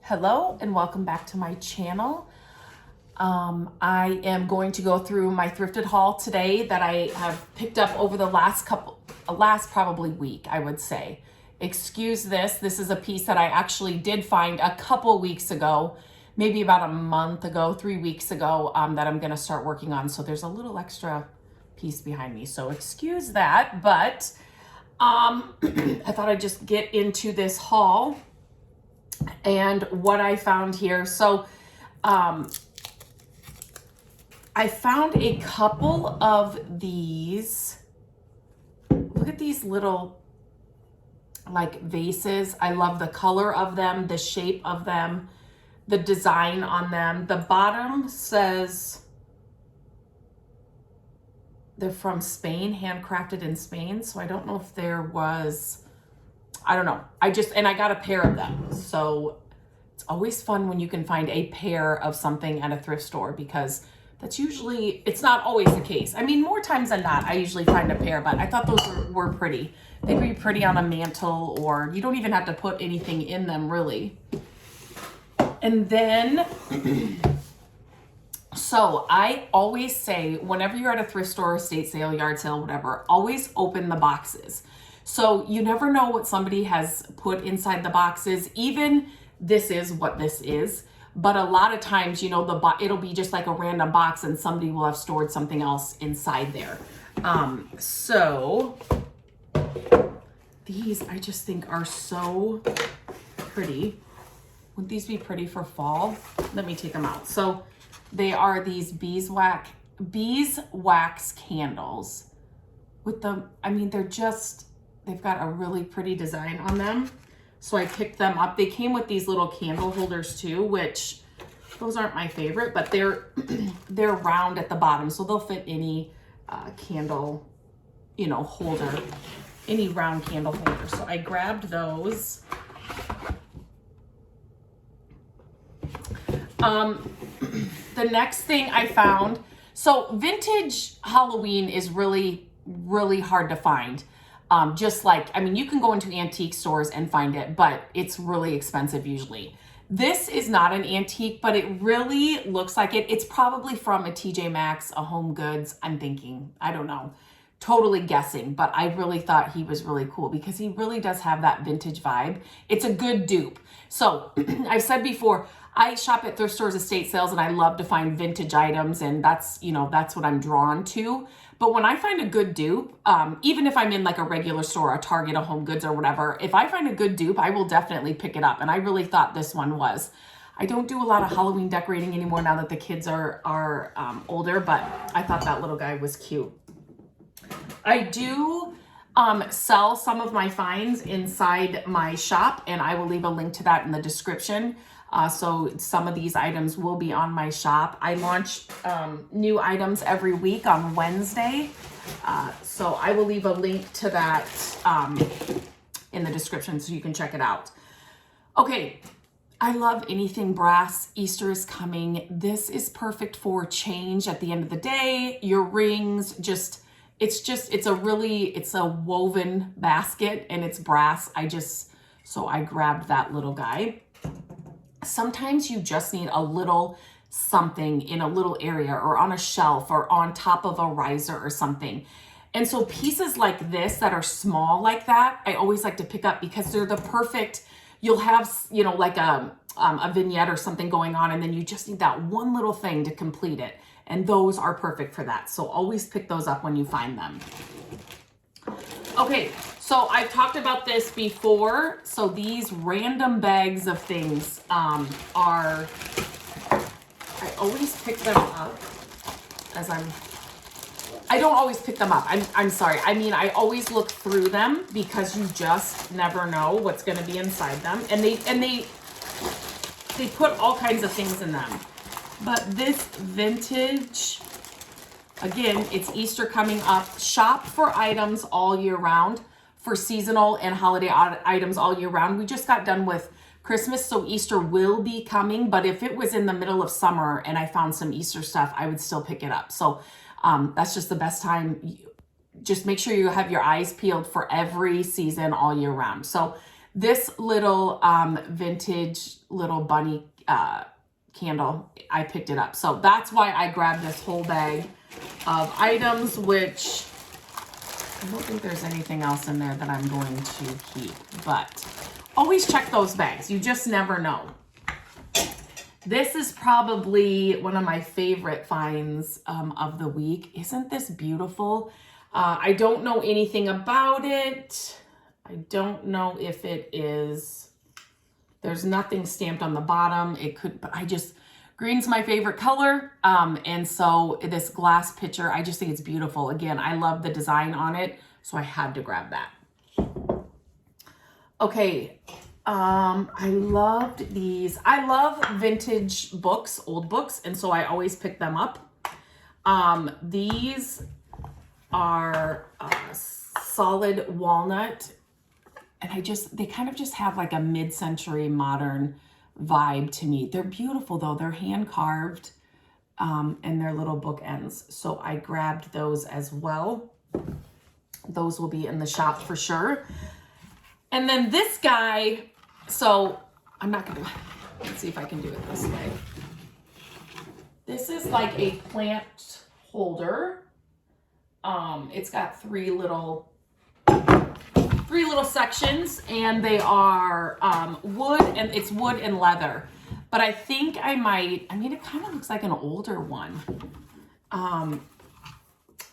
Hello and welcome back to my channel. I am going to go through my thrifted haul today that I have picked up over the last probably week, I would say. Excuse this is a piece that I actually did find a couple weeks ago, maybe about a month ago, 3 weeks ago, that I'm gonna start working on. So there's a little extra piece behind me, so excuse that, but I thought I'd just get into this haul and what I found here. So I found a couple of these. Look at these little like vases. I love the color of them, the shape of them, the design on them. The bottom says they're from Spain, handcrafted in Spain. So I don't know if there was, I don't know. I got a pair of them. So it's always fun when you can find a pair of something at a thrift store, because that's usually, it's not always the case. I mean, more times than not, I usually find a pair, but I thought those were pretty. They'd be pretty on a mantle, or you don't even have to put anything in them really. And then, so I always say, whenever you're at a thrift store, estate sale, yard sale, whatever, always open the boxes. So you never know what somebody has put inside the boxes. Even this is what this is, but a lot of times, you know, it'll be just like a random box and somebody will have stored something else inside there. So these I just think are so pretty. Would these be pretty for fall? Let me take them out. So they are these beeswax candles with the, I mean, they've got a really pretty design on them. So I picked them up. They came with these little candle holders too, which those aren't my favorite, but they're round at the bottom. So they'll fit any candle, you know, holder, any round candle holder. So I grabbed those. The next thing I found, so vintage Halloween is really, really hard to find. Just like, I mean, you can go into antique stores and find it, but it's really expensive usually. This is not an antique, but it really looks like it. It's probably from a TJ Maxx, a Home Goods. I'm thinking, I don't know, totally guessing, but I really thought he was really cool because he really does have that vintage vibe. It's a good dupe. So I've said before, I shop at thrift stores, estate sales, and I love to find vintage items, and that's, you know, that's what I'm drawn to. But when I find a good dupe, even if I'm in like a regular store, a Target, a Home Goods or whatever, if I find a good dupe, I will definitely pick it up. And I really thought this one was. I don't do a lot of Halloween decorating anymore now that the kids are older, but I thought that little guy was cute. I do sell some of my finds inside my shop, and I will leave a link to that in the description. So some of these items will be on my shop. I launch new items every week on Wednesday. So I will leave a link to that in the description so you can check it out. Okay, I love anything brass. Easter is coming. This is perfect for change at the end of the day. Your rings, it's a woven basket and it's brass. So I grabbed that little guy. Sometimes you just need a little something in a little area or on a shelf or on top of a riser or something. And so pieces like this that are small like that, I always like to pick up because they're the perfect, you'll have, you know, like a vignette or something going on, and then you just need that one little thing to complete it. And those are perfect for that. So always pick those up when you find them. Okay, so I've talked about this before. So these random bags of things I always pick them up I don't always pick them up. I'm sorry. I mean, I always look through them because you just never know what's going to be inside them. And they put all kinds of things in them. But this vintage, again, it's Easter coming up. Shop for items all year round, for seasonal and holiday items all year round. We just got done with Christmas, so Easter will be coming. But if it was in the middle of summer and I found some Easter stuff, I would still pick it up. So that's just the best time. Just make sure you have your eyes peeled for every season all year round. So This little vintage little bunny candle, I picked it up. So that's why I grabbed this whole bag of items, which I don't think there's anything else in there that I'm going to keep, but always check those bags. You just never know. This is probably one of my favorite finds of the week. Isn't this beautiful? I don't know anything about it. I don't know if it is, there's nothing stamped on the bottom. It could, but green's my favorite color. And so this glass pitcher, I just think it's beautiful. Again, I love the design on it, so I had to grab that. Okay, I loved these. I love vintage books, old books, and so I always pick them up. These are solid walnut, and they kind of just have like a mid-century modern vibe to me. They're beautiful though. They're hand carved, and they're little bookends. So I grabbed those as well. Those will be in the shop for sure. And then this guy, so I'm not gonna, let's see if I can do it this way. This is like a plant holder. It's got three little sections, and they are wood, and it's wood and leather. But I think it kind of looks like an older one.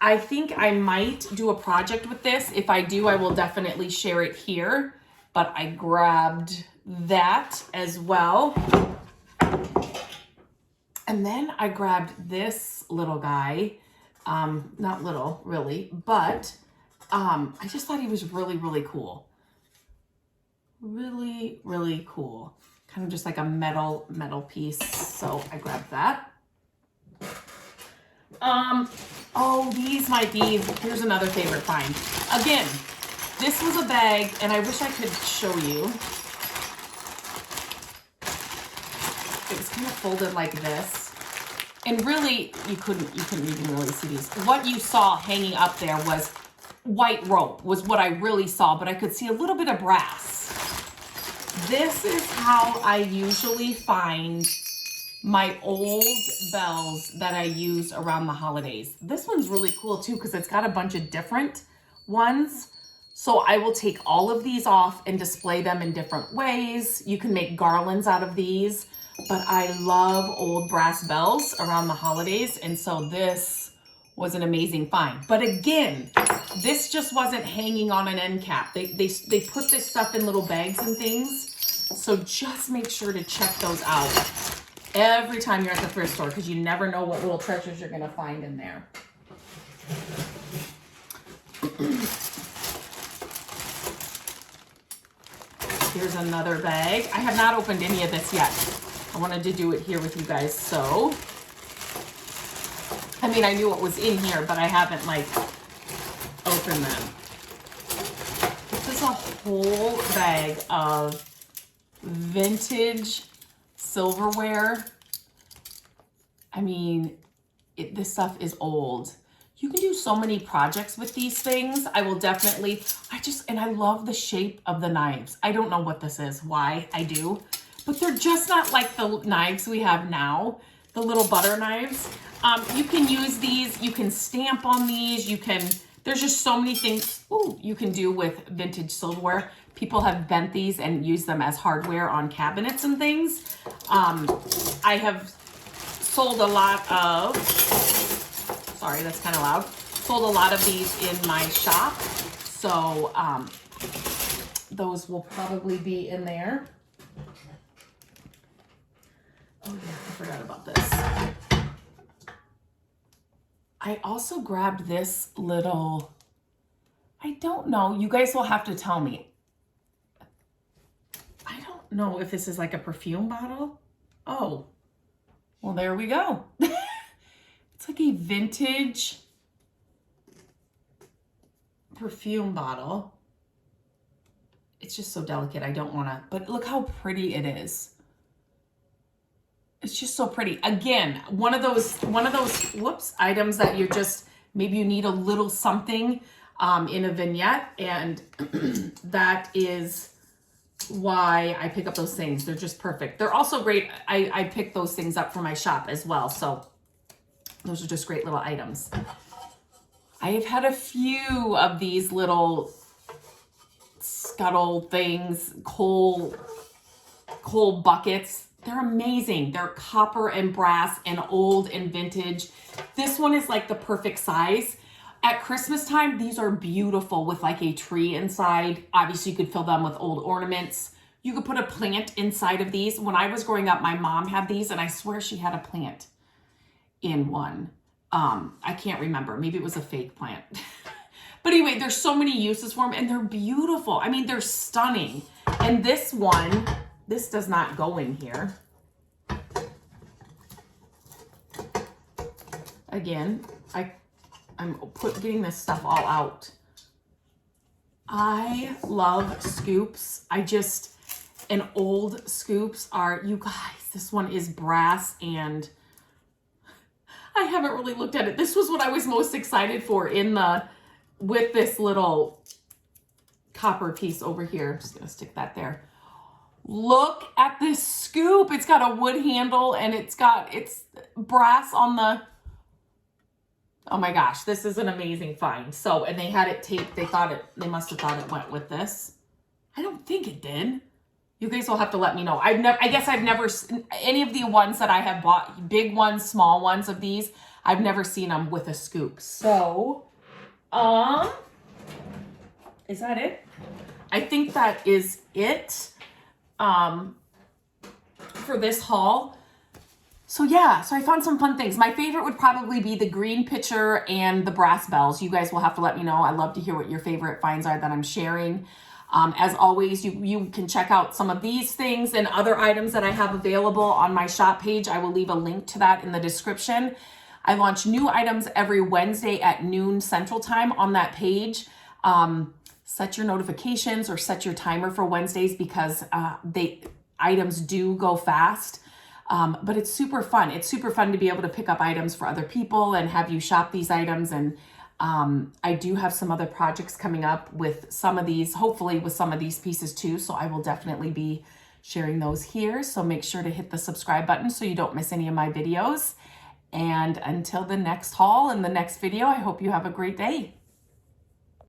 I think I might do a project with this. If I do, I will definitely share it here. But I grabbed that as well. And then I grabbed this little guy. Not little, really, but I just thought he was really, really cool. Really, really cool. Kind of just like a metal piece. So I grabbed that. Oh, these might be, here's another favorite find. Again, this was a bag, and I wish I could show you. It was kind of folded like this. And really, you couldn't even really see these. What you saw hanging up there was white rope, was what I really saw, but I could see a little bit of brass. This is how I usually find my old bells that I use around the holidays. This one's really cool too, because it's got a bunch of different ones. So I will take all of these off and display them in different ways. You can make garlands out of these, but I love old brass bells around the holidays. And so this was an amazing find. But again, this just wasn't hanging on an end cap. They put this stuff in little bags and things. So just make sure to check those out every time you're at the thrift store, because you never know what little treasures you're going to find in there. Here's another bag. I have not opened any of this yet. I wanted to do it here with you guys. So, I mean, I knew what was in here, but I haven't like opened them. This is a whole bag of vintage silverware. I mean, this stuff is old. You can do so many projects with these things. I will definitely, and I love the shape of the knives. I don't know what this is, why I do, but they're just not like the knives we have now, the little butter knives. You can use these, you can stamp on these, there's just so many things you can do with vintage silverware. People have bent these and used them as hardware on cabinets and things. I have sold a lot of, sorry, that's kind of loud. Sold a lot of these in my shop. So those will probably be in there. Oh yeah, I forgot about this. I also grabbed this little, I don't know, you guys will have to tell me. I don't know if this is like a perfume bottle. Oh, well, there we go. It's like a vintage perfume bottle. It's just so delicate. I don't want to, but look how pretty it is. It's just so pretty. Again, one of those items that you're just, maybe you need a little something in a vignette, and that is why I pick up those things. They're just perfect. They're also great. I pick those things up for my shop as well. So those are just great little items. I have had a few of these little scuttle things, coal buckets. They're amazing. They're copper and brass and old and vintage. This one is like the perfect size. At Christmas time, these are beautiful with like a tree inside. Obviously, you could fill them with old ornaments. You could put a plant inside of these. When I was growing up, my mom had these, and I swear she had a plant in one. I can't remember. Maybe it was a fake plant. But anyway, there's so many uses for them, and they're beautiful. I mean, they're stunning. And this one, this does not go in here. Again, I'm getting this stuff all out. I love scoops. And old scoops are, you guys, this one is brass, and I haven't really looked at it. This was what I was most excited for with this little copper piece over here. Just gonna stick that there. Look at this scoop. It's got a wood handle, and it's brass on the, oh my gosh, this is an amazing find. So, and they had it taped. They must have thought it went with this. I don't think it did. You guys will have to let me know. I guess I've never, any of the ones that I have bought, big ones, small ones of these, I've never seen them with a scoop. So, is that it? I think that is it, for this haul. So yeah, so I found some fun things. My favorite would probably be the green pitcher and the brass bells. You guys will have to let me know. I love to hear what your favorite finds are that I'm sharing. As always, you can check out some of these things and other items that I have available on my shop page. I will leave a link to that in the description. I launch new items every Wednesday at noon Central Time on that page. Set your notifications or set your timer for Wednesdays because items do go fast. But it's super fun. It's super fun to be able to pick up items for other people and have you shop these items. And I do have some other projects coming up with some of these, hopefully with some of these pieces too. So I will definitely be sharing those here. So make sure to hit the subscribe button so you don't miss any of my videos. And until the next haul and the next video, I hope you have a great day.